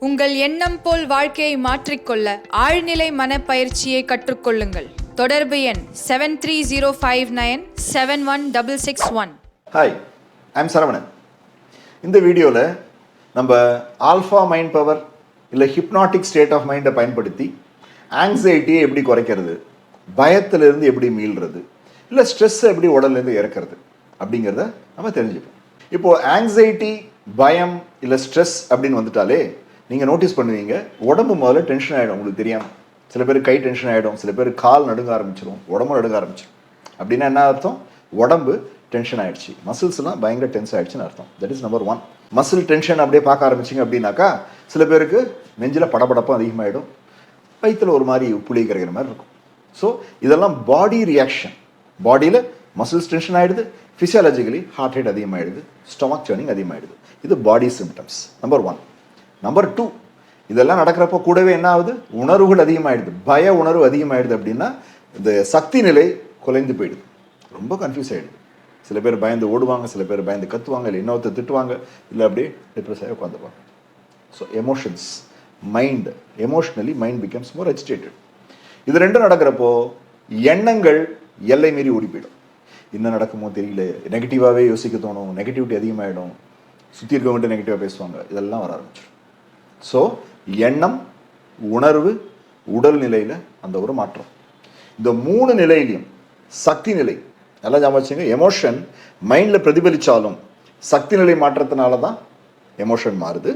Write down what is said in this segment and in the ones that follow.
உங்கள் எண்ணம் போல் வாழ்க்கையை மாற்றிக்கொள்ள ஆழ்நிலை மனப்பயிற்சியை கற்றுக்கொள்ளுங்கள். தொடர்பு எண் 7305971661. Hi, I'm Saravanan. இந்த வீடியோவில் நம்ம ஆல்ஃபா மைண்ட் பவர் இல்லை ஹிப்னாட்டிக் ஸ்டேட் ஆஃப் மைண்டை பயன்படுத்தி ஆங்ஸைட்டியை எப்படி குறைக்கிறது, பயத்திலிருந்து எப்படி மீள்றது, இல்லை ஸ்ட்ரெஸ்ஸை எப்படி உடல்லேருந்து இறக்கிறது அப்படிங்கிறத நம்ம தெரிஞ்சுப்போம். இப்போது ஆங்ஸைட்டி, பயம் இல்லை ஸ்ட்ரெஸ் அப்படின்னு வந்துட்டாலே நீங்கள் நோட்டீஸ் பண்ணுவீங்க, உடம்பு முதல்ல டென்ஷன் ஆகிடும். உங்களுக்கு தெரியாமல் சில பேர் கை டென்ஷன் ஆகிடும், சில பேர் கால் நடுங்க ஆரம்பிச்சிடும், உடம்பு நடுங்க ஆரம்பிச்சிடும். அப்படின்னா என்ன அர்த்தம்? உடம்பு டென்ஷன் ஆகிடுச்சு, மசில்ஸ்லாம் பயங்கர டென்ஸ் ஆகிடுச்சுன்னு அர்த்தம். That is number 1. Muscle tension அப்படியே பார்க்க ஆரம்பிச்சிங்க அப்படின்னாக்கா சில பேருக்கு நெஞ்சில் படபடப்பும் அதிகமாகிடும், வயிற்றில் ஒரு மாதிரி புளி கரைக்கிற மாதிரி இருக்கும். ஸோ இதெல்லாம் பாடி ரியாக்ஷன். பாடியில் மசில்ஸ் டென்ஷன் ஆகிடுது, ஃபிசியாலஜிக்கலி ஹார்ட் ரேட் அதிகமாகிடுது, ஸ்டொமக் டர்னிங் அதிகமாகிடுது. இது பாடி சிம்டம்ஸ் நம்பர் 1. நம்பர் 2, இதெல்லாம் நடக்கிறப்போ கூடவே என்ன ஆகுது? உணர்வுகள் அதிகமாகிடுது, பய உணர்வு அதிகமாகிடுது. அப்படின்னா இந்த சக்தி நிலை குலைந்து போயிடுது, ரொம்ப கன்ஃபியூஸ் ஆகிடுது. சில பேர் பயந்து ஓடுவாங்க, சில பேர் பயந்து கத்துவாங்க, இல்லை இன்னொருத்தர் திட்டுவாங்க, இல்லை அப்படியே டிப்ரெஸ் ஆகி உட்காந்துப்பாங்க. So emotions, mind, emotionally mind becomes more agitated. இது ரெண்டும் நடக்கிறப்போ எண்ணங்கள் எல்லை மீறி ஓடி போயிடும். என்ன நடக்குமோ தெரியல, நெகட்டிவாகவே யோசிக்க தோணும், நெகட்டிவிட்டி அதிகமாகிடும், சுற்றி இருக்கவங்கள்ட்ட நெகட்டிவாக பேசுவாங்க, இதெல்லாம் வர ஆரம்பிச்சிடும். ஸோ எண்ணம், உணர்வு, உடல்நிலையில் அந்த ஒரு மாற்றம். இந்த 3 நிலையிலையும் சக்தி நிலை நல்லா ஞாபகம், எமோஷன் மைண்டில் பிரதிபலித்தாலும் சக்தி நிலை மாற்றத்தினால தான் எமோஷன் மாறுது.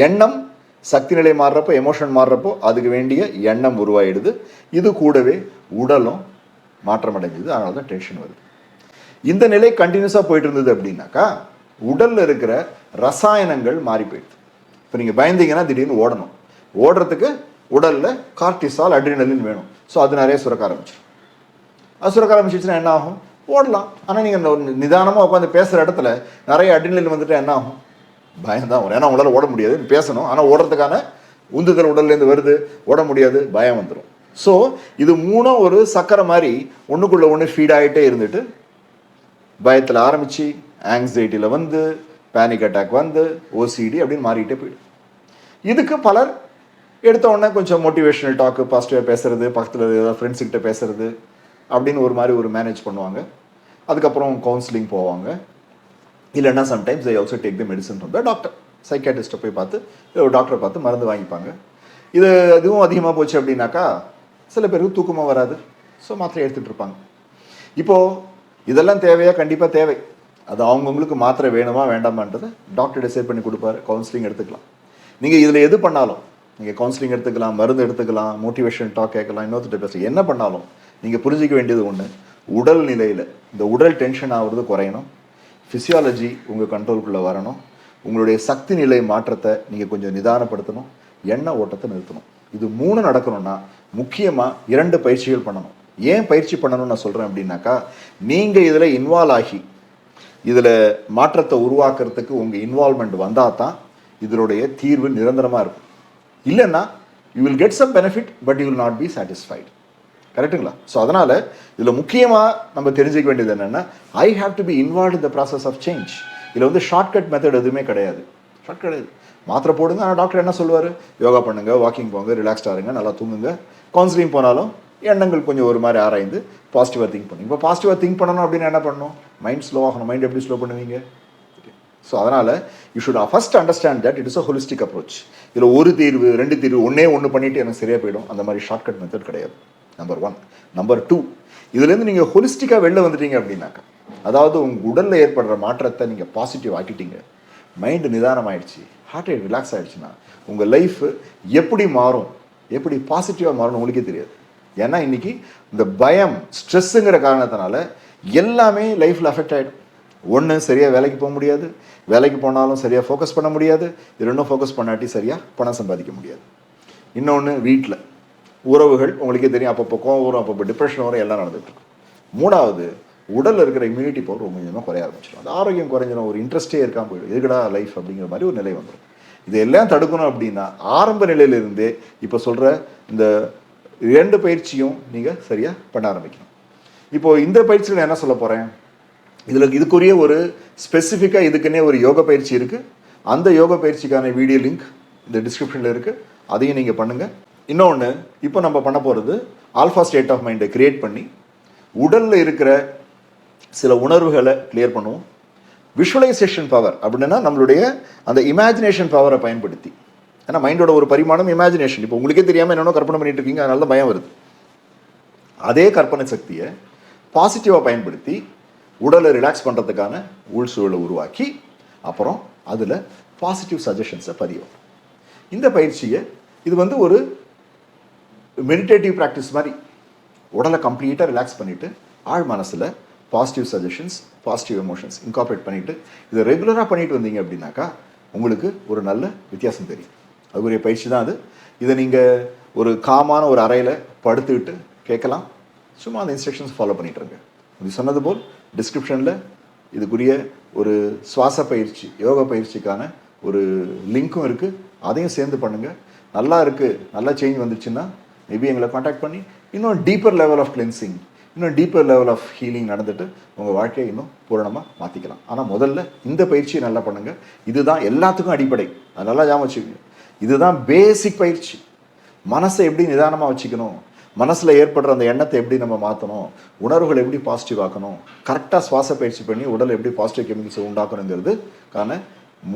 எண்ணம் சக்தி நிலை மாறுறப்போ, எமோஷன் மாறுறப்போ அதுக்கு வேண்டிய எண்ணம் உருவாயிடுது. இது கூடவே உடலும் மாற்றம் அடைஞ்சுது, அதனால தான் டென்ஷன் வருது. இந்த நிலை கண்டினியூஸாக போயிட்டு இருந்தது அப்படின்னாக்கா உடலில் இருக்கிற ரசாயனங்கள் மாறி போயிடுது. இப்போ நீங்கள் பயந்தீங்கன்னா திடீர்னு ஓடணும், ஓடுறதுக்கு உடலில் கார்டிசால், அட்ரினலின் வேணும். ஸோ அது நிறைய சுரக்க ஆரம்பிச்சிடும். அது சுரக்க ஆரம்பிச்சிச்சுன்னா என்ன ஆகும்? ஓடலாம். ஆனால் நீங்கள் நிதானமாக உட்காந்து பேசுகிற இடத்துல நிறைய அட்ரினலின் வந்துட்டு என்ன ஆகும்? பயம்தான் வரும். ஏன்னா உங்களால் ஓட முடியாது, பேசணும், ஆனால் ஓடுறதுக்கான உந்துதல் உடல்லேருந்து வருது, ஓட முடியாது, பயம் வந்துடும். ஸோ இது 3 ஒரு சக்கரை மாதிரி ஒன்றுக்குள்ளே ஒன்று ஃபீட் ஆகிட்டே இருந்துட்டு பயத்தில் ஆரம்பித்து ஆங்ஸைட்டியில் வந்து பேனிக் அட்டாக் வந்து ஓசிடி அப்படின்னு மாறிக்கிட்டே போயிடும். இதுக்கு பலர் எடுத்த உடனே கொஞ்சம் மோட்டிவேஷனல் டாக்கு, பாசிட்டிவாக பேசுறது, பக்கத்தில் ஏதாவது ஃப்ரெண்ட்ஸுக்கிட்ட பேசுறது அப்படின்னு ஒரு மாதிரி ஒரு மேனேஜ் பண்ணுவாங்க. அதுக்கப்புறம் கவுன்சிலிங் போவாங்க. இல்லைன்னா sometimes I also take the medicine from the doctor. சைக்காட்ரிஸ்ட்டை போய் பார்த்து, இல்லை ஒரு டாக்டரை பார்த்து மருந்து வாங்கிப்பாங்க. இதுவும் அதிகமாக போச்சு அப்படின்னாக்கா சில பேருக்கு தூக்கமாக வராது, ஸோ மாத்திரை எடுத்துகிட்டு இருப்பாங்க. இப்போது இதெல்லாம் தேவையா? கண்டிப்பாக தேவை. அது அவங்கவுங்களுக்கு மாத்திரை வேணுமா வேண்டாமான்றதை டாக்டர் டிசைட் பண்ணி கொடுப்பாரு. கவுன்சிலிங் எடுத்துக்கலாம். நீங்கள் இதில் எது பண்ணாலும், நீங்கள் கவுன்சிலிங் எடுத்துக்கலாம், மருந்து எடுத்துக்கலாம், மோட்டிவேஷன் டாக் கேட்கலாம், இன்னொருத்திட்ட பேசலாம், என்ன பண்ணாலும் நீங்கள் புரிஞ்சிக்க வேண்டியது ஒன்று, உடல் நிலையில் இந்த உடல் டென்ஷன் ஆகுறது குறையணும், ஃபிசியாலஜி உங்கள் கண்ட்ரோலுக்குள்ளே வரணும், உங்களுடைய சக்தி நிலை மாற்றத்தை நீங்கள் கொஞ்சம் நிதானப்படுத்தணும், எண்ண ஓட்டத்தை நிறுத்தணும். இது 3 நடக்கணும்னா முக்கியமாக 2 பயிற்சிகள் பண்ணணும். ஏன் பயிற்சி பண்ணணும்னு நான் சொல்கிறேன் அப்படின்னாக்கா, நீங்கள் இதில் இன்வால்வ் ஆகி இதில் மாற்றத்தை உருவாக்குறதுக்கு உங்கள் இன்வால்மெண்ட் வந்தால் தான் இதனுடைய தீர்வு நிரந்தரமாக இருக்கும். இல்லைன்னா you will get some benefit but you will not be satisfied. கரெக்டுங்களா? ஸோ அதனால் இதில் முக்கியமாக நம்ம தெரிஞ்சுக்க வேண்டியது என்னென்னா, I have to be involve in the process of change. இதில் வந்து ஷார்ட்கட் மெத்தட் எதுவுமே கிடையாது. ஷார்ட் கிடையாது. மாத்திரை போடுங்க, ஆனால் டாக்டர் என்ன சொல்லுவார்? யோகா பண்ணுங்கள், வாக்கிங் போங்க, ரிலாக்ஸ்டாக இருங்க, நல்லா தூங்குங்க. கவுன்சிலிங் போனாலும் எண்ணங்கள் கொஞ்சம் ஒரு மாதிரி ஆராய்ந்து பாசிட்டிவாக திங்க் பண்ணுங்க. இப்போ பாசிட்டிவாக திங்க் பண்ணணும் அப்படின்னா என்ன பண்ணணும்? மைண்ட் ஸ்லோ ஆகணும். மைண்ட் எப்படி ஸ்லோ பண்ணுவீங்க? ஸோ அதனால் you should first understand that it is a holistic approach. இதில் ஒரு தீர்வு, 2 தீர்வு, ஒன்று பண்ணிவிட்டு எனக்கு சரியாக போயிடும், அந்த மாதிரி ஷார்ட்கட் மெத்தட் கிடையாது. நம்பர் 1. நம்பர் 2, இதுலேருந்து நீங்கள் ஹோலிஸ்டிக்காக வெளில வந்துட்டீங்க அப்படின்னாக்கா, அதாவது உங்கள் உடலில் ஏற்படுற மாற்றத்தை நீங்கள் பாசிட்டிவ் ஆக்கிட்டீங்க, மைண்டு நிதானம் ஆகிடுச்சு, ஹார்ட் ரேட் ரிலாக்ஸ் ஆகிடுச்சுன்னா உங்கள் லைஃப் எப்படி மாறும், எப்படி பாசிட்டிவாக மாறும்னு உங்களுக்கே தெரியாது. ஏன்னா இன்றைக்கி இந்த பயம், ஸ்ட்ரெஸ்ஸுங்கிற காரணத்தினால எல்லாமே லைஃப்பில் அஃபெக்ட் ஆகிடும். ஒன்று, சரியாக வேலைக்கு போக முடியாது, வேலைக்கு போனாலும் சரியாக ஃபோக்கஸ் பண்ண முடியாது, இது ரெண்டும் ஃபோக்கஸ் பண்ணாட்டி சரியாக பணம் சம்பாதிக்க முடியாது. இன்னொன்று, வீட்டில் உறவுகள் உங்களுக்கே தெரியும், அப்பப்போ கோவம் வரும், அப்பப்போ டிப்ரெஷன் வரும், எல்லாம் நடந்துகிட்ருக்கும். 3வது, உடலில் இருக்கிற இம்யூனிட்டி பவர் கொஞ்சமாக குறைய ஆரம்பிச்சிடும். அந்த ஆரோக்கியம் குறைஞ்சிடும், ஒரு இன்ட்ரெஸ்டே இருக்காமல் போயிடும், எதுக்கடா லைஃப் அப்படிங்கிற மாதிரி ஒரு நிலை வந்துடும். இதெல்லாம் தடுக்கணும் அப்படின்னா ஆரம்ப நிலையிலிருந்தே இப்போ சொல்கிற இந்த 2 பயிற்சியும் நீங்கள் சரியாக பண்ண ஆரம்பிக்கணும். இப்போது இந்த பயிற்சியில் என்ன சொல்ல போகிறேன், இதுக்குரிய ஒரு ஸ்பெசிஃபிக்காக இதுக்குன்னே ஒரு யோக பயிற்சி இருக்குது. அந்த யோக பயிற்சிக்கான வீடியோ லிங்க் இந்த டிஸ்கிரிப்ஷனில் இருக்குது, அதையும் நீங்கள் பண்ணுங்கள். இன்னொன்று, இப்போ நம்ம பண்ண போகிறது ஆல்ஃபா ஸ்டேட் ஆஃப் மைண்டை கிரியேட் பண்ணி உடலில் இருக்கிற சில உணர்வுகளை கிளியர் பண்ணுவோம். விஷுவலைசேஷன் பவர் அப்படின்னா நம்மளுடைய அந்த இமேஜினேஷன் பவரை பயன்படுத்தி, ஏன்னா மைண்டோட ஒரு பரிமாணம் இமேஜினேஷன். இப்போ உங்களுக்கே தெரியாமல் என்னென்ன கற்பனை பண்ணிட்டு இருக்கீங்க, அதனால தான் பயம் வருது. அதே கற்பனை சக்தியை பாசிட்டிவாக பயன்படுத்தி உடலை ரிலாக்ஸ் பண்ணுறதுக்கான உள்சூழலை உருவாக்கி அப்புறம் அதில் பாசிட்டிவ் சஜஷன்ஸை பதியும். இந்த பயிற்சியை இது வந்து ஒரு மெடிடேட்டிவ் ப்ராக்டிஸ் மாதிரி உடலை கம்ப்ளீட்டாக ரிலாக்ஸ் பண்ணிவிட்டு ஆழ் மனசில் positive suggestions, positive emotions incorporate பண்ணிவிட்டு இதை ரெகுலராக பண்ணிட்டு வந்தீங்க அப்படின்னாக்கா உங்களுக்கு ஒரு நல்ல வித்தியாசம் தெரியும். அதுக்குரிய பயிற்சி தான் அது. இதை நீங்கள் ஒரு காமான ஒரு அறையில் படுத்துக்கிட்டு கேட்கலாம். சும்மா அந்த இன்ஸ்ட்ரக்ஷன்ஸ் ஃபாலோ பண்ணிட்டுருங்க. இது சொன்னது போல் டிஸ்கிரிப்ஷனில் இதுக்குரிய ஒரு சுவாச பயிற்சி, யோகா பயிற்சிக்கான ஒரு லிங்க்கும் இருக்குது. அதையும் சேர்ந்து பண்ணுங்கள். நல்லா இருக்குது, நல்லா சேஞ்ச் வந்துச்சுன்னா மேபி எங்களை காண்டாக்ட் பண்ணி இன்னும் டீப்பர் லெவல் ஆஃப் கிளென்சிங், இன்னும் டீப்பர் லெவல் ஆஃப் ஹீலிங் நடந்துட்டு உங்கள் வாழ்க்கையை இன்னும் பூரணமாக மாற்றிக்கலாம். ஆனால் முதல்ல இந்த பயிற்சியை நல்லா பண்ணுங்கள். இதுதான் எல்லாத்துக்கும் அடிப்படை. அது நல்லா ஞாபகம் வச்சுக்கோங்க. இதுதான் பேசிக் பயிற்சி. மனசை எப்படி நிதானமாக வச்சுக்கணும், மனசில் ஏற்படுற அந்த எண்ணத்தை எப்படி நம்ம மாற்றணும், உணர்வுகளை எப்படி பாசிட்டிவ் ஆக்கணும், கரெக்டாக சுவாச பயிற்சி பண்ணி உடலை எப்படி பாசிட்டிவ் கெமிக்கல்ஸை உண்டாக்கணுங்கிறதுக்கான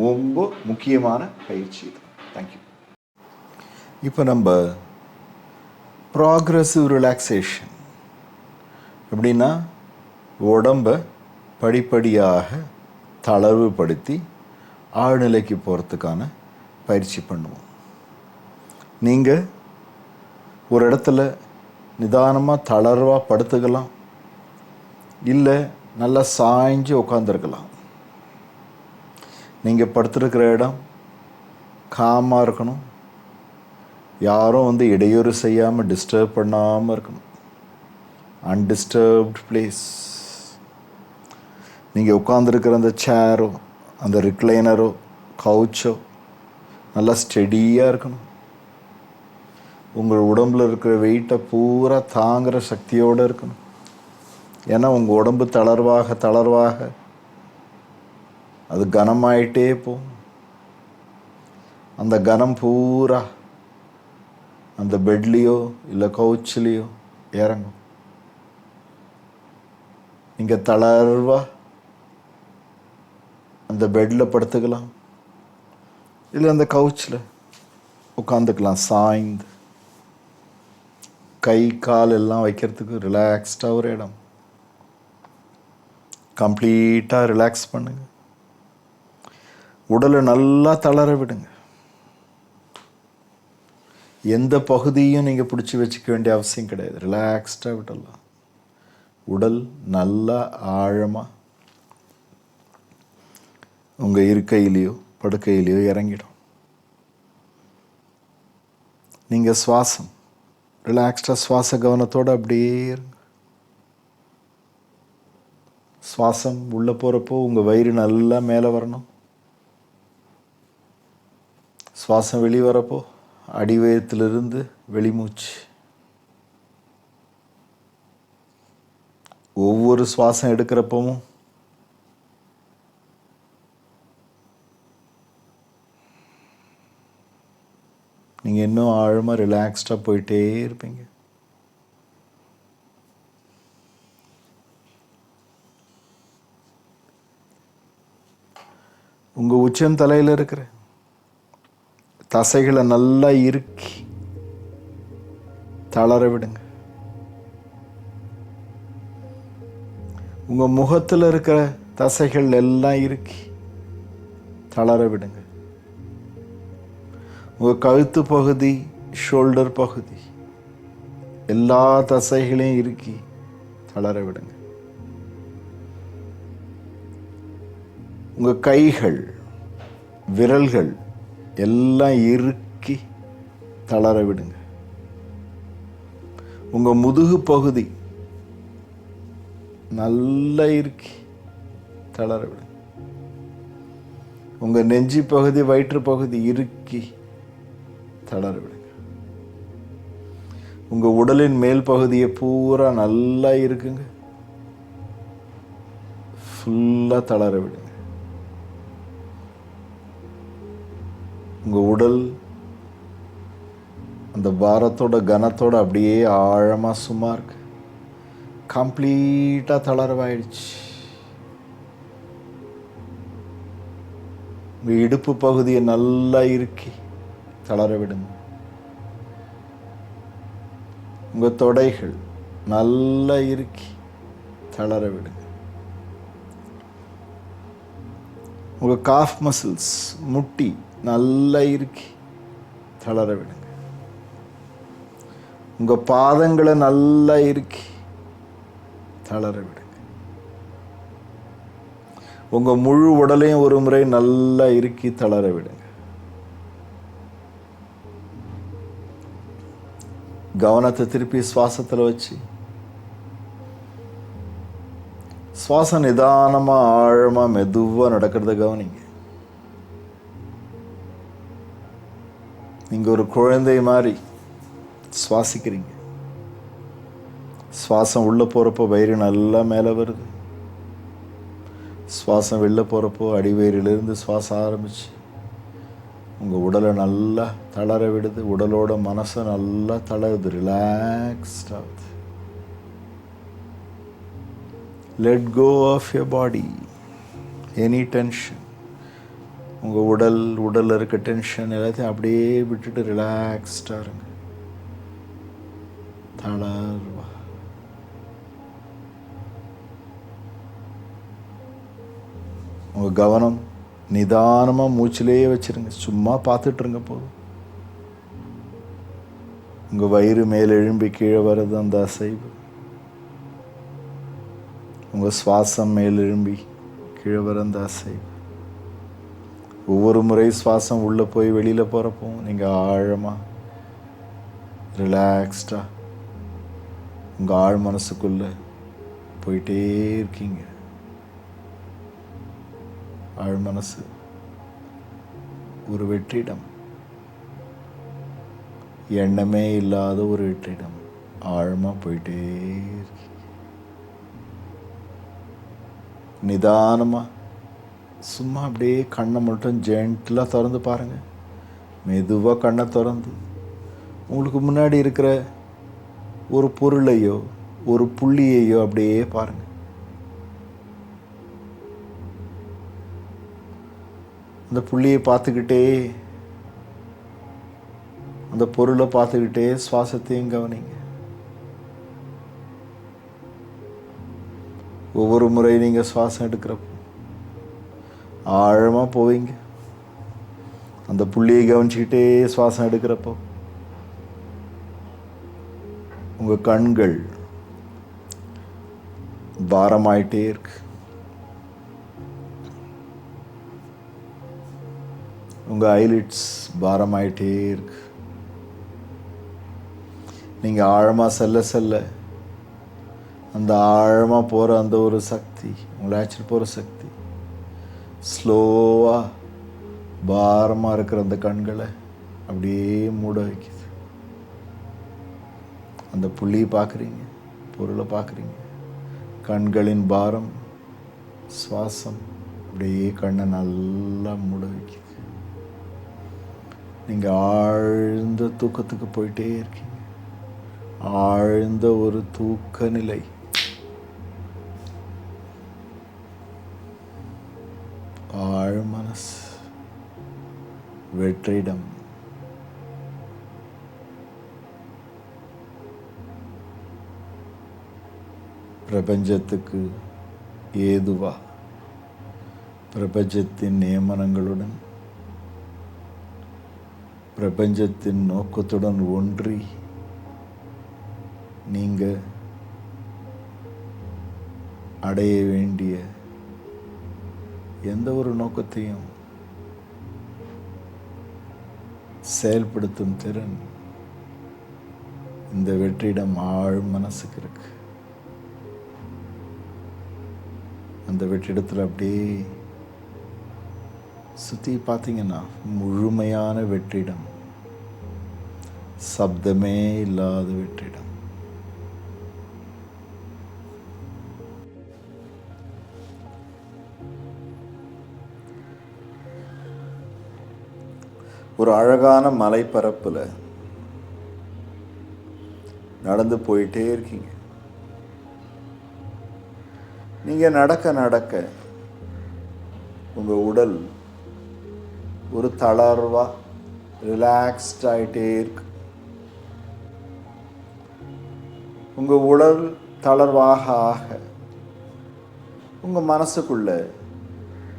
ரொம்ப முக்கியமான பயிற்சி இது. தேங்க்யூ. இப்போ நம்ம ப்ராக்ரெசிவ் ரிலாக்ஸேஷன் எப்படின்னா உடம்பை படிப்படியாக தளர்வுபடுத்தி ஆழ்நிலைக்கு போகிறதுக்கான பயிற்சி பண்ணுவோம். நீங்கள் ஒரு இடத்துல நிதானமாக தளர்வாக படுத்துக்கலாம், இல்லை நல்லா சாய்ஞ்சு உட்காந்துருக்கலாம். நீங்கள் படுத்துருக்கிற இடம் காமாக இருக்கணும். யாரும் வந்து இடையூறு செய்யாமல் டிஸ்டர்ப் பண்ணாமல் இருக்கணும். Undisturbed place. நீங்கள் உட்காந்துருக்கிற அந்த சேரோ, அந்த ரிக்ளைனரோ, கவுச்சோ நல்லா ஸ்டெடியாக இருக்கணும். உங்கள் உடம்பில் இருக்கிற வெயிட்டை பூரா தாங்குகிற சக்தியோடு இருக்கணும். ஏன்னா உங்கள் உடம்பு தளர்வாக தளர்வாக அது கனமாயிட்டே போகும். அந்த கனம் பூரா அந்த பெட்லேயோ இல்லை கவுச்சிலேயோ இறங்கும். நீங்கள் தளர்வாக அந்த பெட்டில் படுத்துக்கலாம், இல்லை அந்த கவுச்சில் உட்காந்துக்கலாம். சாய்ந்து கை கால் எல்லாம் வைக்கிறதுக்கு ரிலாக்ஸ்டாக ஒரு இடம். கம்ப்ளீட்டாக ரிலாக்ஸ் பண்ணுங்க. உடலை நல்லா தளர விடுங்க. எந்த பகுதியும் நீங்கள் பிடிச்சி வச்சுக்க வேண்டிய அவசியம் கிடையாது. ரிலாக்ஸ்டாக விடலாம். உடல் நல்லா ஆழமாக உங்கள் இருக்கையிலையோ படுக்கையிலையோ இறங்கிடும். நீங்கள் சுவாசம் ரிலாக்ஸ்டாக சுவாச கவனத்தோடு அப்படியே இருங்க. சுவாசம் உள்ளே போகிறப்போ உங்கள் வயிறு நல்லா மேலே வரணும். சுவாசம் வெளியே வரப்போ அடிவயத்திலிருந்து வெளிமூச்சு. ஒவ்வொரு சுவாசம் எடுக்கிறப்பவும் நீங்கள் இன்னும் ஆழமாக ரிலாக்ஸ்டாக போயிட்டே இருப்பீங்க. உங்கள் உச்சந்தலையில் இருக்கிற தசைகளை நல்லா இறுக்கி தளர விடுங்க. உங்கள் முகத்தில் இருக்கிற தசைகள் எல்லாம் இறுக்கி தளர விடுங்க. உங்கள் கழுத்து பகுதி, ஷோல்டர் பகுதி எல்லா தசைகளையும் இறுக்கி தளர விடுங்க. உங்கள் கைகள், விரல்கள் எல்லாம் இறுக்கி தளர விடுங்க. உங்கள் முதுகு பகுதி நல்லா இறுக்கி தளர விடுங்க. உங்கள் நெஞ்சு பகுதி, வயிற்று பகுதி இறுக்கி தளர விடுங்க. உங்கள் உடலின் மேல் பகுதியை பூரா நல்லா இருக்குங்க, ஃபுல்லாக தளர விடுங்க. உங்கள் உடல் அந்த பாரத்தோட கனத்தோட அப்படியே ஆழமாக சும்மா இருக்கு. கம்ப்ளீட்டாக தளர்வாயிடுச்சு. உங்கள் இடுப்பு பகுதியை நல்லா இறுக்கி தளர விடுங்க. உங்கள் தொடைகள் நல்லா இறுக்கி தளர விடுங்க. உங்கள் காஃப் மசில்ஸ் முட்டி நல்லா இறுக்கி தளர விடுங்க. உங்கள் பாதங்களை நல்லா இறுக்கி தளர விடுங்க. உங்கள் முழு உடலையும் ஒரு முறை நல்லா இறுக்கி தளர விடுங்க. கவனத்தை திருப்பி சுவாசத்தில் வச்சு சுவாசம் நிதானமாக ஆழமாக மெதுவாக நடக்கிறத கவனிங்க. நீங்கள் ஒரு குழந்தை மாதிரி சுவாசிக்கிறீங்க. சுவாசம் உள்ளே போகிறப்போ வயிறு நல்லா மேலே வருது. சுவாசம் வெளில போகிறப்போ அடிவயிறிலிருந்து சுவாசம் ஆரம்பிச்சு உங்கள் உடலை நல்லா தளர விடுது. உடலோட மனசை நல்லா தளருது, ரிலாக்ஸ்ட் ஆகுது. Let go of your body any tension. உங்கள் உடலில் இருக்க டென்ஷன் எல்லாத்தையும் அப்படியே விட்டுட்டு ரிலாக்ஸ்டாக இருங்க. தளர்வா. உங்கள் கவனம் நிதானமாக மூச்சிலேயே வச்சுருங்க. சும்மா பார்த்துட்ருங்க போதும். உங்கள் வயிறு மேல் எழும்பி கீழே வர்றது அந்த அசைவு. உங்கள் சுவாசம் மேல் எழும்பி கீழே வர அந்த அசைவு. ஒவ்வொரு முறை சுவாசம் உள்ளே போய் வெளியில் போகிறப்போ நீங்கள் ஆழமாக ரிலாக்ஸ்டாக உங்கள் ஆழ் மனசுக்குள்ளே போயிட்டே இருக்கீங்க. ஆழ் மனசு ஒரு வெற்றிடம், எண்ணமே இல்லாத ஒரு வெற்றிடம். ஆழமாக போயிட்டே இருக்கீங்க. நிதானமாக சும்மா அப்படியே கண்ணை மட்டும் ஜென்டிலாக திறந்து பாருங்கள். மெதுவாக கண்ணை திறந்து உங்களுக்கு முன்னாடி இருக்கிற ஒரு பொருளையோ ஒரு புள்ளியையோ அப்படியே பாருங்கள். அந்த புள்ளியை பார்த்துக்கிட்டே, அந்த பொருளை பார்த்துக்கிட்டே சுவாசத்தையும் கவனிங்க. ஒவ்வொரு முறை நீங்கள் சுவாசம் எடுக்கிறப்போ ஆழமாக போவீங்க. அந்த புள்ளியை கவனிச்சுக்கிட்டே சுவாசம் எடுக்கிறப்போ உங்கள் கண்கள் பாரமாயிட்டே இருக்கு. உங்கள் ஐலிட்ஸ் பாரமாயிட்டே இருக்கு. நீங்கள் ஆழமாக செல்ல செல்ல அந்த ஆழமாக போகிற அந்த ஒரு சக்தி, உங்களை அழைச்சிட்டு போகிற சக்தி ஸ்லோவாக பாரமாக இருக்கிற அந்த கண்களை அப்படியே மூட வைக்குது. அந்த புள்ளியை பார்க்குறீங்க, பொருளை பார்க்குறீங்க. கண்களின் பாரம், சுவாசம் அப்படியே கண்ணை நல்லா மூட வைக்குது. நீங்கள் ஆழ்ந்த தூக்கத்துக்கு போயிட்டே இருக்கீங்க. ஆழ்ந்த ஒரு தூக்க நிலை. ஆழ் மனசு, வெற்றிடம். பிரபஞ்சத்துக்கு ஏதுவா பிரபஞ்சத்தின் நியமனங்களுடன் பிரபஞ்சத்தின் நோக்கத்துடன் ஒன்றி நீங்கள் அடைய வேண்டிய எந்த ஒரு நோக்கத்தையும் செயல்படுத்தும் திறன் இந்த வெற்றிடம் ஆழ் மனசுக்கு இருக்கு. அந்த வெற்றிடத்தில் அப்படியே சுற்றி பார்த்தீங்கன்னா முழுமையான வெற்றிடம், சப்தமே இல்லாத வெற்றிடம். ஒரு அழகான மலைப்பரப்பில் நடந்து போயிட்டே இருக்கீங்க. நீங்கள் நடக்க நடக்க உங்கள் உடல் ஒரு தளர்வாக ரிலாக்ஸ்ட் ஆகிட்டே இருக்கு. உங்கள் உடல் தளர்வாக ஆக உங்கள் மனசுக்குள்ள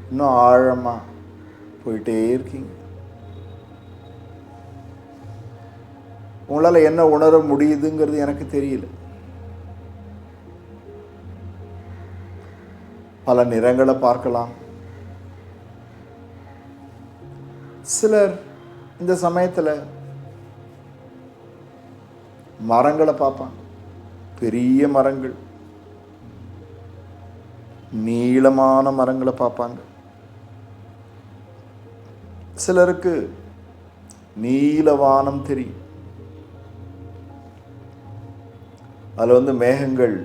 இன்னும் ஆழமாக போயிட்டே இருக்கீங்க. உங்களால் என்ன உணர முடியுதுங்கிறது எனக்கு தெரியல. பல நிறங்களை பார்க்கலாம். சிலர் இந்த சமயத்தில் மரங்களை பார்ப்பாங்க. பெரிய மரங்கள், நீளமான மரங்களை பார்ப்பாங்க. சிலருக்கு நீலவானம் தெரியும். அதில் மேகங்கள்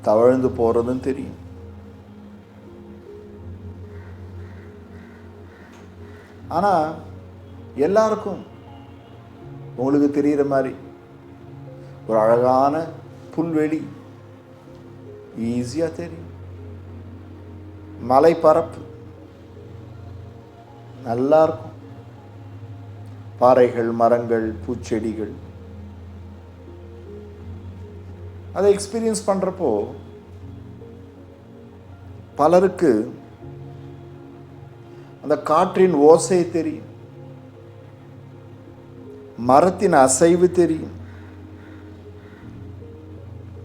தவழ்ந்து போகிறதும் தெரியும். ஆனால் எல்லாருக்கும் உங்களுக்கு தெரிகிற மாதிரி ஒரு அழகான புல்வெளி ஈஸியாக தெரியும். மலைப்பரப்பு நல்லா இருக்கும். பாறைகள், மரங்கள், பூச்செடிகள். அதை எக்ஸ்பீரியன்ஸ் பண்ணுறப்போ பலருக்கு அந்த காற்றின் ஓசை தெரியும், மரத்தின் அசைவு தெரியும்,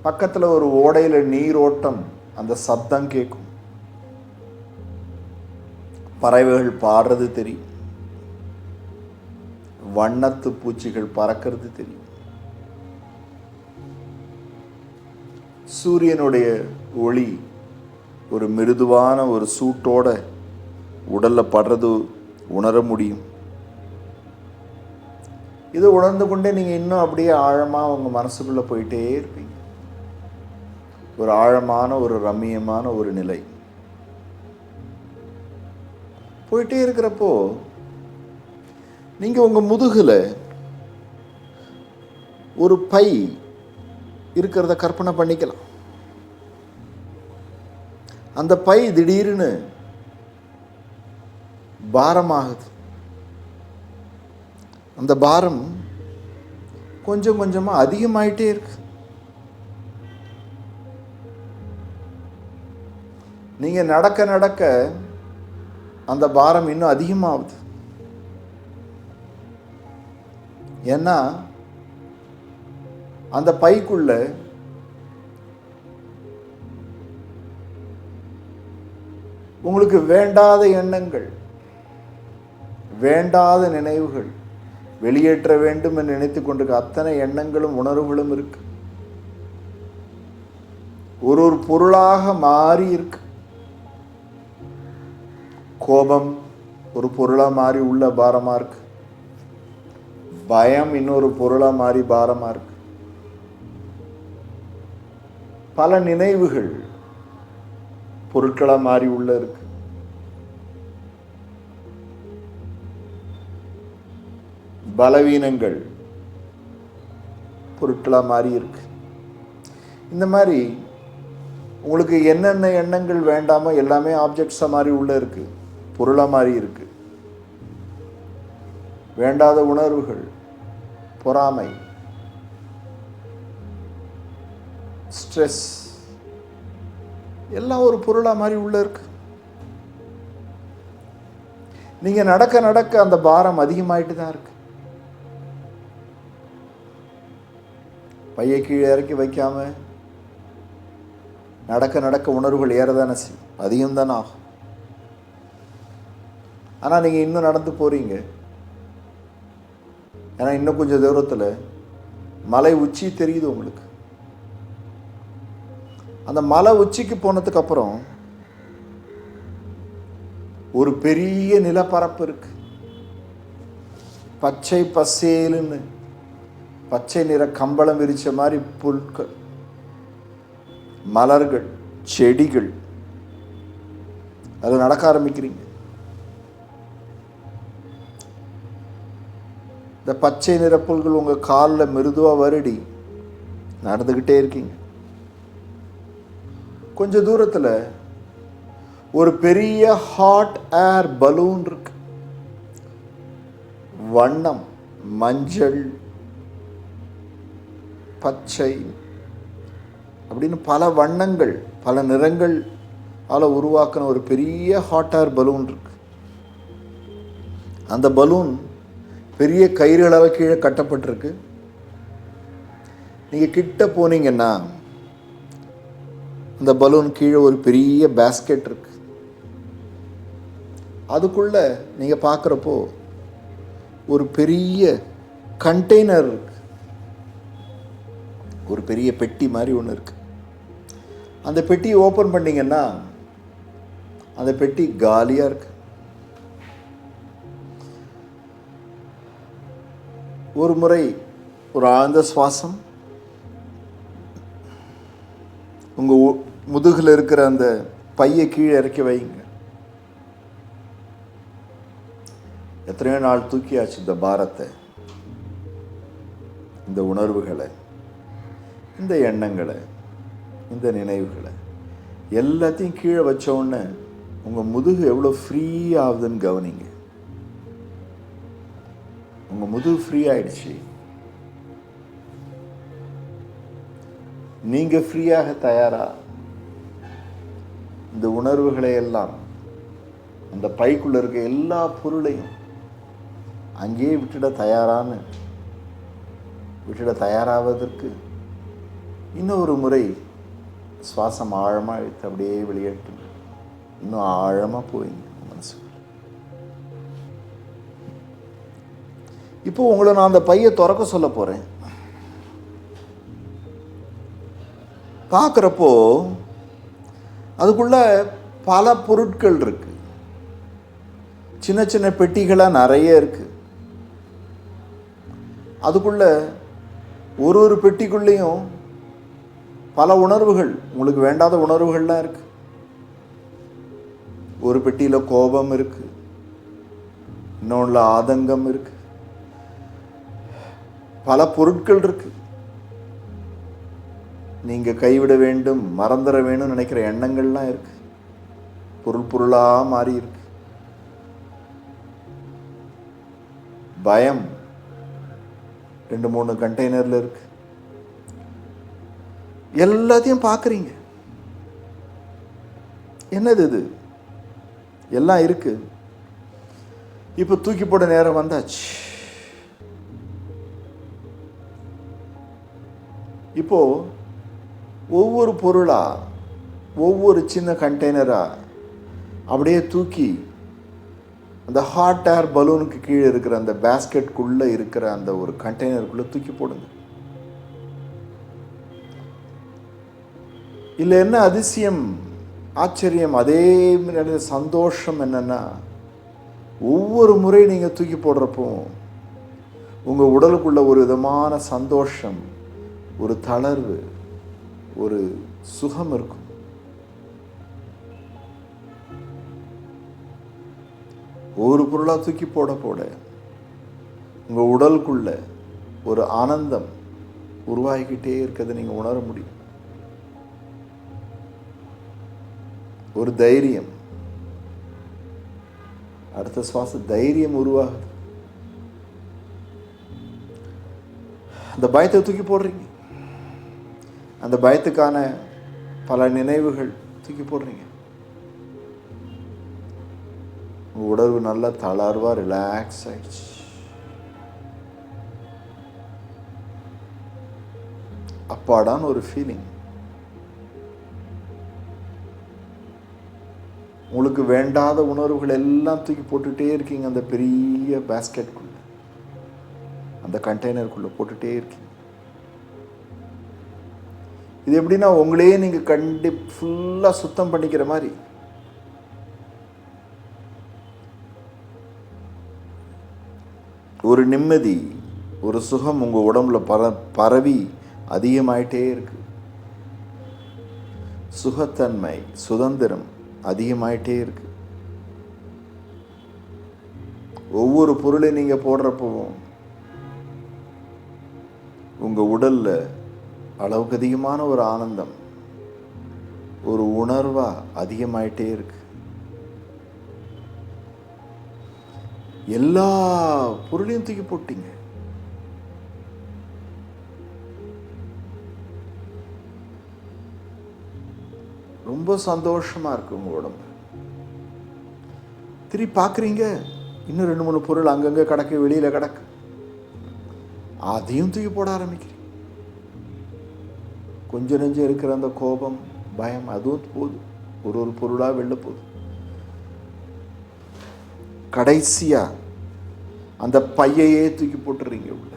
பக்கத்தில் ஒரு ஓடையில் நீரோட்டம், அந்த சப்தம் கேட்கும், பறவைகள் பாடுறது தெரியும், வண்ணத்து பூச்சிகள் பறக்கிறது தெரியும், சூரியனுடைய ஒளி ஒரு மிருதுவான ஒரு சூட்டோட உடல்ல படுறது உணர முடியும். இது உணர்ந்து கொண்டே நீங்கள் இன்னும் அப்படியே ஆழமாக உங்கள் மனசுக்குள்ளே போயிட்டே இருப்பீங்க. ஒரு ஆழமான ஒரு ரம்மியமான ஒரு நிலை போயிட்டே இருக்கிறப்போ நீங்கள் உங்கள் முதுகில் ஒரு பை இருக்கிறத கற்பனை பண்ணிக்கலாம். அந்த பை திடீர்னு பாரமாகுது. அந்த பாரம் கொஞ்சம் கொஞ்சமாக அதிகமாயிட்டே இருக்கு. நீங்கள் நடக்க நடக்க அந்த பாரம் இன்னும் அதிகமாகுது. ஏன்னா அந்த பைக்குள்ள உங்களுக்கு வேண்டாத எண்ணங்கள், வேண்டாத நினைவுகள், வெளியேற்ற வேண்டும் என்று நினைத்து கொண்டிருக்க அத்தனை எண்ணங்களும் உணர்வுகளும் இருக்கு. ஒரு ஒரு பொருளாக மாறி இருக்கு. கோபம் ஒரு பொருளாக மாறி உள்ள பாரமா இருக்கு. பயம் இன்னொரு பொருளாக மாறி பாரமா இருக்கு. பல நினைவுகள் பொருட்களாக மாறி உள்ள இருக்கு. பலவீனங்கள் பொருட்களாக மாறி இருக்கு. இந்த மாதிரி உங்களுக்கு என்னென்ன எண்ணங்கள் வேண்டாமோ எல்லாமே ஆப்ஜெக்ட்ஸாக மாறி உள்ள இருக்கு, பொருளாக மாறி இருக்கு. வேண்டாத உணர்வுகள், பொறாமை, ஸ்ட்ரெஸ் எல்லாம் ஒரு பொருளாக மாறி உள்ள இருக்கு. நீங்க நடக்க நடக்க அந்த பாரம் அதிகமாயிட்டு தான் இருக்கு. பையை கீழே இறக்கி வைக்காம நடக்க நடக்க உணர்வுகள் ஏறதானே செய்யும், அதிகம் தானே ஆகும். ஆனால் நீங்கள் இன்னும் நடந்து போறீங்க. ஏன்னா இன்னும் கொஞ்சம் தூரத்தில் மலை உச்சி தெரியுது உங்களுக்கு. அந்த மலை உச்சிக்கு போனதுக்கு அப்புறம் ஒரு பெரிய நிலப்பரப்பு இருக்கு. பச்சை பசேலுன்னு பச்சை நிற கம்பளம் விரிச்ச மாதிரி புல்கள், மலர்கள், செடிகள். அது நடக்க ஆரம்பிக்கிறீங்க. இந்த பச்சை நிற புல்கள் உங்கள் காலில் மிருதுவாக வருடி நடந்துக்கிட்டே இருக்கீங்க. கொஞ்ச தூரத்தில் ஒரு பெரிய ஹாட் ஏர் பலூன் இருக்கு. வண்ணம் மஞ்சள், பச்சை அப்படின்னு பல வண்ணங்கள், பல நிறங்கள் உருவாக்கின ஒரு பெரிய ஹாட் ஏர் பலூன் இருக்கு. அந்த பலூன் பெரிய கயிறுகளால் கீழே கட்டப்பட்டிருக்கு. நீங்கள் கிட்ட போனீங்கன்னா அந்த பலூன் கீழே ஒரு பெரிய பேஸ்கெட் இருக்கு. அதுக்குள்ள நீங்கள் பார்க்குறப்போ ஒரு பெரிய கண்டெய்னர் இருக்கு. ஒரு பெரிய பெட்டி மாதிரி ஒன்று இருக்கு. அந்த பெட்டியை ஓப்பன் பண்ணிங்கன்னா அந்த பெட்டி காலியாக இருக்கு. ஒரு முறை ஒரு ஆழ்ந்த சுவாசம் உங்கள் முதுகில் இருக்கிற அந்த பையை கீழே இறக்கி வைங்க. எத்தனையோ நாள் தூக்கியாச்சு இந்த பாரத்தை, இந்த உணர்வுகளை, இந்த எண்ணங்களை, இந்த நினைவுகளை எல்லாத்தையும் கீழே வச்ச உடனே உங்கள் முதுகு எவ்வளோ ஃப்ரீ ஆகுதுன்னு கவனிங்க. உங்கள் முதுகு ஃப்ரீ ஆயிடுச்சு. நீங்கள் ஃப்ரீயாக தயாரா? இந்த உணர்வுகளை எல்லாம், அந்த பைக்குள்ள இருக்க எல்லா பொருளையும் அங்கேயே விட்டுட தயாராவதற்கு இன்னொரு முறை சுவாசம் ஆழமாக இழுத்து அப்படியே வெளியேற்று. இன்னும் ஆழமாக போயிங்க மனசு. இப்போ உங்களை நான் அந்த பையை திறக்க சொல்ல போகிறேன். பார்க்குறப்போ அதுக்குள்ள பல பொருட்கள் இருக்கு. சின்ன சின்ன பெட்டிகளாக நிறைய இருக்கு. அதுக்குள்ள ஒரு பெட்டிக்குள்ளேயும் பல உணர்வுகள், உங்களுக்கு வேண்டாத உணர்வுகள்லாம் இருக்கு. ஒரு பெட்டியில் கோபம் இருக்கு, இன்னொன்றில் ஆதங்கம் இருக்கு, பல பொருட்கள் இருக்கு. நீங்கள் கைவிட வேண்டும், மறந்துட வேணும்னு நினைக்கிற எண்ணங்கள்லாம் இருக்கு. பொருளாக மாறி இருக்கு. பயம் 2-3 கண்டெய்னரில் இருக்கு. எல்லாத்தையும் பார்க்குறீங்க. என்னது இது? எல்லாம் இருக்கு. இப்போ தூக்கி போட நேரம் வந்தாச்சு. இப்போ ஒவ்வொரு பொருளா, ஒவ்வொரு சின்ன கண்டெய்னரா அப்படியே தூக்கி அந்த ஹாட் ஏர் பலூனுக்கு கீழே இருக்கிற அந்த பேஸ்கெட்குள்ளே இருக்கிற அந்த ஒரு கண்டெய்னருக்குள்ளே தூக்கி போடுங்க. இல்லை என்ன அதிசயம், ஆச்சரியம், அதே மாதிரி சந்தோஷம் என்னன்னா, ஒவ்வொரு முறை நீங்கள் தூக்கி போடுறப்போ உங்கள் உடலுக்குள்ள ஒரு விதமான சந்தோஷம், ஒரு தளர்வு, ஒரு சுகம் இருக்கும். ஒவ்வொரு பொருளாக தூக்கி போட உங்கள் உடலுக்குள்ள ஒரு ஆனந்தம் உருவாகிக்கிட்டே இருக்கிறது நீங்கள் உணர முடியும். ஒரு தைரியம், அடுத்த சுவாச தைரியம் உருவாகுது. அந்த பயத்தை தூக்கி போடுறீங்க. அந்த பயத்துக்கான பல நினைவுகள் தூக்கி போடுறீங்க. உடம்பு நல்லா தளர்வா ரிலாக்ஸ் ஆயிடுச்சு. அப்பாடான்னு ஒரு ஃபீலிங். உங்களுக்கு வேண்டாத உணர்வுகள் எல்லாம் தூக்கி போட்டுட்டே இருக்கீங்க. அந்த பெரிய பேஸ்கெட்குள்ள, அந்த கண்டெய்னருக்குள்ள போட்டுட்டே இருக்கீங்க. இது எப்படின்னா, உங்களையே நீங்க ஃபுல்லா சுத்தம் பண்ணிக்கிற மாதிரி. ஒரு நிம்மதி, ஒரு சுகம் உங்க உடம்புல பரவி அதிகமாயிட்டே இருக்கு. சுகத்தன்மை, சுதந்திரம் அதிகமாயிட்டே இருக்கு. ஒவ்வொரு பொருளை நீங்க போடுறப்பவும் உங்கள் உடலில் அளவுக்கு அதிகமான ஒரு ஆனந்தம், ஒரு உணர்வாக அதிகமாயிட்டே இருக்கு. எல்லா பொருளையும் தூக்கி போட்டீங்க. ரொம்ப சந்தோஷமா இருக்கு உங்க உடம்பு. திருப்பி பார்க்குறீங்க, இன்னும் 2-3 பொருள் அங்கங்கே கிடக்கு, வெளியில் கிடக்கு. அதையும் தூக்கி போட ஆரம்பிக்கிறீங்க. கொஞ்சம் நெஞ்சம் இருக்கிற அந்த கோபம், பயம், அதுவும் போகுது. ஒரு பொருளாக வெளில போகுது. கடைசியா அந்த பையையே தூக்கி போட்டுறீங்க உள்ள.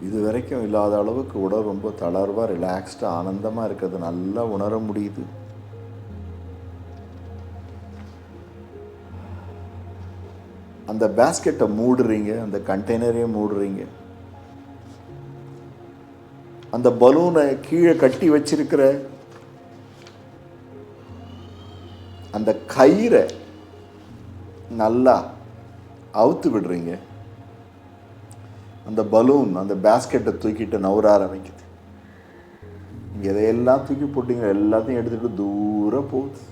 இது வரைக்கும் இல்லாத அளவுக்கு உடல் ரொம்ப தளர்வாக, ரிலாக்ஸ்டாக, ஆனந்தமாக இருக்கிறது நல்லா உணர முடியுது. அந்த பேஸ்கெட்டை மூடுறீங்க, அந்த கண்டெய்னரையும் மூடுறீங்க. அந்த பலூனை கீழே கட்டி வச்சிருக்கிற அந்த கயிறை நல்லா அவுத்து விடுறீங்க. அந்த பலூன் அந்த பேஸ்கெட்டை தூக்கிட்டு நவுற ஆரம்பிக்குது. நீங்கள் எதையெல்லாம் தூக்கி போட்டீங்க எல்லாத்தையும் எடுத்துகிட்டு தூரம் போகுது.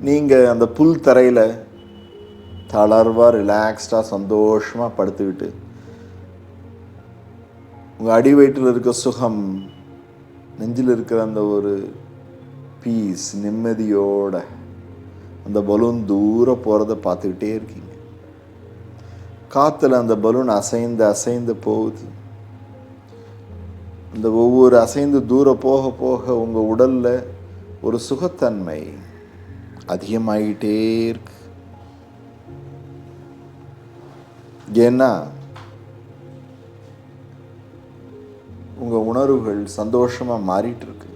நீங்கள் அந்த புல் தரையில் தளர்வாக, ரிலாக்ஸ்டாக, சந்தோஷமாக படுத்துக்கிட்டு உங்கள் அடி வயிற்றில் இருக்க சுகம், நெஞ்சில் இருக்கிற அந்த ஒரு பீஸ், நிம்மதியோட அந்த பலூன் தூரம் போகிறத பார்த்துக்கிட்டே இருக்கீங்க. காற்றுல அந்த பலூன் அசைந்து அசைந்து போகுது. அந்த ஒவ்வொரு அசைந்து தூரம் போக போக உங்கள் உடலில் ஒரு சுகத்தன்மை அதிகமாகிட்டே இருக்கு. ஏன்னா உங்கள் உணர்வுகள் சந்தோஷமாக மாறிட்டு இருக்கு.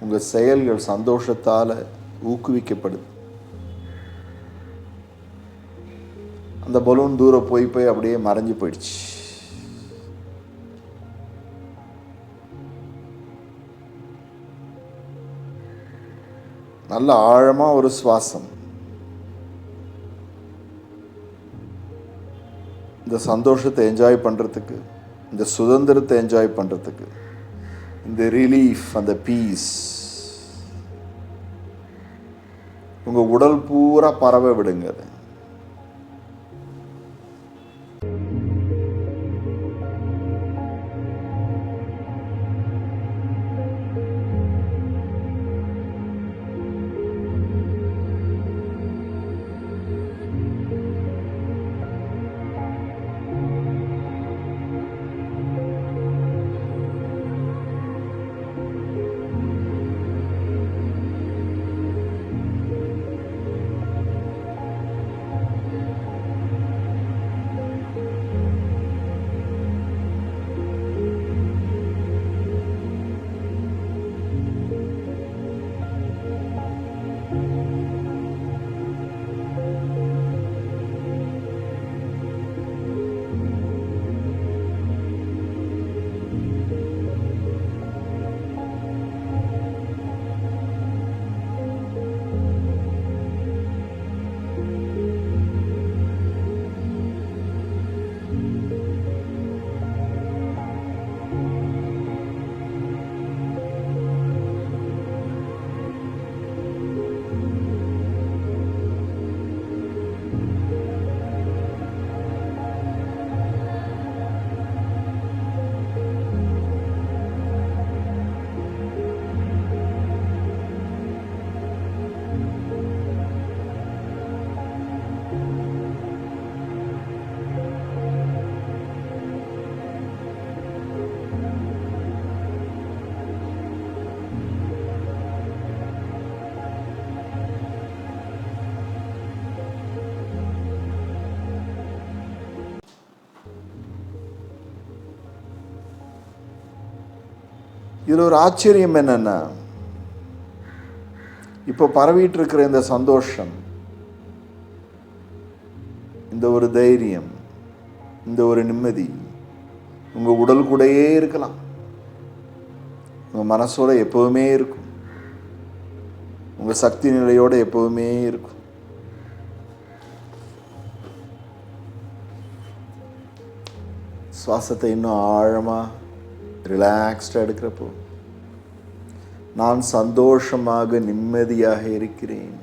உங்கள் செயல்கள் சந்தோஷத்தால் ஊக்குவிக்கப்படுது. அந்த பலூன் தூரம் போய் போய் அப்படியே மறைஞ்சு போயிடுச்சு. நல்ல ஆழமாக ஒரு சுவாசம். இந்த சந்தோஷத்தை என்ஜாய் பண்ணுறதுக்கு, இந்த சுதந்திரத்தை என்ஜாய் பண்ணுறதுக்கு, இந்த ரிலீஃப், அந்த பீஸ் உங்கள் உடல் பூரா பரவ விடுங்க. அது இதில் ஒரு ஆச்சரியம் என்னன்னா, இப்போ பரவிட்டு இருக்கிற இந்த சந்தோஷம், இந்த ஒரு தைரியம், இந்த ஒரு நிம்மதி உங்கள் உடல் கூடயே இருக்கலாம். உங்கள் மனசோட எப்போவுமே இருக்கும், உங்கள் சக்தி நிலையோடு எப்போவுமே இருக்கும். சுவாசத்தை இன்னும் ஆழமாக ரிலாக்ஸ்டாக எடுக்கிறப்போ, நான் சந்தோஷமாக நிம்மதியாக இருக்கிறேன்,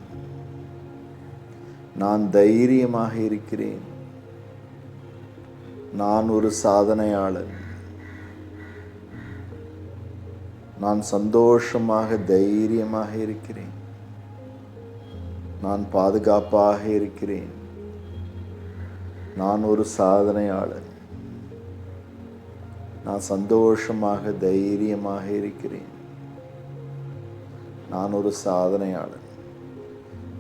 நான் தைரியமாக இருக்கிறேன், நான் ஒரு சாதனையாளன், நான் சந்தோஷமாக தைரியமாக இருக்கிறேன், நான் பாதுகாப்பாக இருக்கிறேன், நான் ஒரு சாதனையாளன், நான் சந்தோஷமாக தைரியமாக இருக்கிறேன், நான் ஒரு சாதனையாளன்,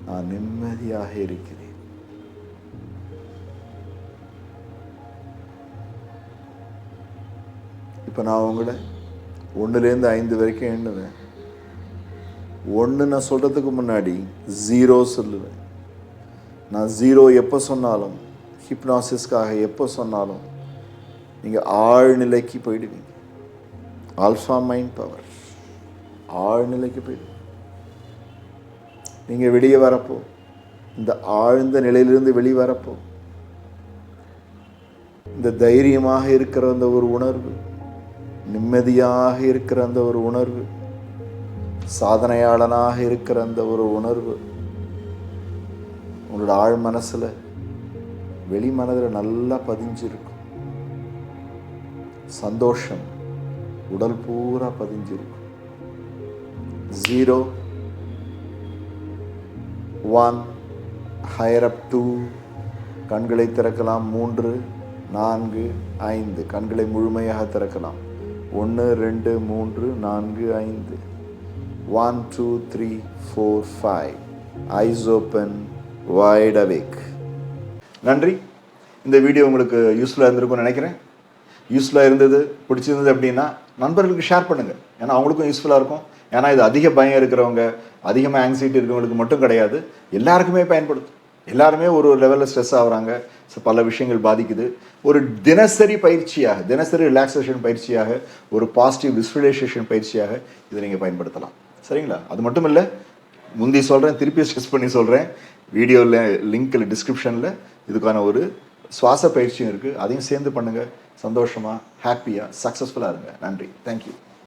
நான் நிம்மதியாக இருக்கிறேன். இப்போ நான் உங்களை 1லேருந்து 5 வரைக்கும் எண்ணுவேன். 1 நான் சொல்கிறதுக்கு முன்னாடி 0 சொல்லுவேன். நான் 0 எப்போ சொன்னாலும், ஹிப்னாசிஸ்க்காக எப்போ சொன்னாலும் நீங்கள் ஆழ்நிலைக்கு போயிடுவீங்க. ஆல்ஃபா மைண்ட் பவர் ஆழ்நிலைக்கு போயிடுவீங்க. நீங்கள் வெளியே வரப்போ, இந்த ஆழ்ந்த நிலையிலிருந்து வெளியே வரப்போ, இந்த தைரியமாக இருக்கிற அந்த ஒரு உணர்வு, நிம்மதியாக இருக்கிற அந்த ஒரு உணர்வு, சாதனையாளனாக இருக்கிற அந்த ஒரு உணர்வு உங்களோட ஆழ் மனசில், வெளி மனதில் நல்லா பதிஞ்சிருக்கும். சந்தோஷம் உடல் பூரா பதிஞ்சிருக்கும். 0, 1, ஹையர் அப் 2, கண்களை திறக்கலாம். 3, 4, 5 கண்களை முழுமையாக திறக்கலாம். 1, 2, 3, 4, 5. 1, 2, 3, 4, 5. Eyes open, wide awake. நன்றி. இந்த வீடியோ உங்களுக்கு யூஸ்ஃபுல்லாக இருந்திருக்கும்னு நினைக்கிறேன். யூஸ்ஃபுல்லாக இருந்தது, பிடிச்சிருந்தது அப்படின்னா நண்பர்களுக்கு ஷேர் பண்ணுங்கள். ஏன்னா அவங்களுக்கும் யூஸ்ஃபுல்லாக இருக்கும். ஏன்னா இது அதிக பயம் இருக்கிறவங்க, அதிகமாக ஆங்ஸைட்டி இருக்கிறவங்களுக்கு மட்டும் கிடையாது, எல்லாருக்குமே பயன்படுத்தும். எல்லாருமே ஒரு லெவலில் ஸ்ட்ரெஸ் ஆகுறாங்க, பல விஷயங்கள் பாதிக்குது. ஒரு தினசரி பயிற்சியாக, தினசரி ரிலாக்ஸேஷன் பயிற்சியாக, ஒரு பாசிட்டிவ் விசுவலைசேஷன் பயிற்சியாக இதை நீங்கள் பயன்படுத்தலாம். சரிங்களா? அது மட்டும் இல்லை, முந்தி சொல்கிறேன், திருப்பி ஸ்ட்ரெஸ் பண்ணி சொல்கிறேன், வீடியோவில் லிங்க்கில் டிஸ்கிரிப்ஷனில் இதுக்கான ஒரு சுவாச பயிற்சியும் இருக்குது. அதையும் சேர்ந்து பண்ணுங்கள். சந்தோஷமாக, ஹாப்பியாக, சக்ஸஸ்ஃபுல்லாக இருங்க. நன்றி. தேங்க்யூ.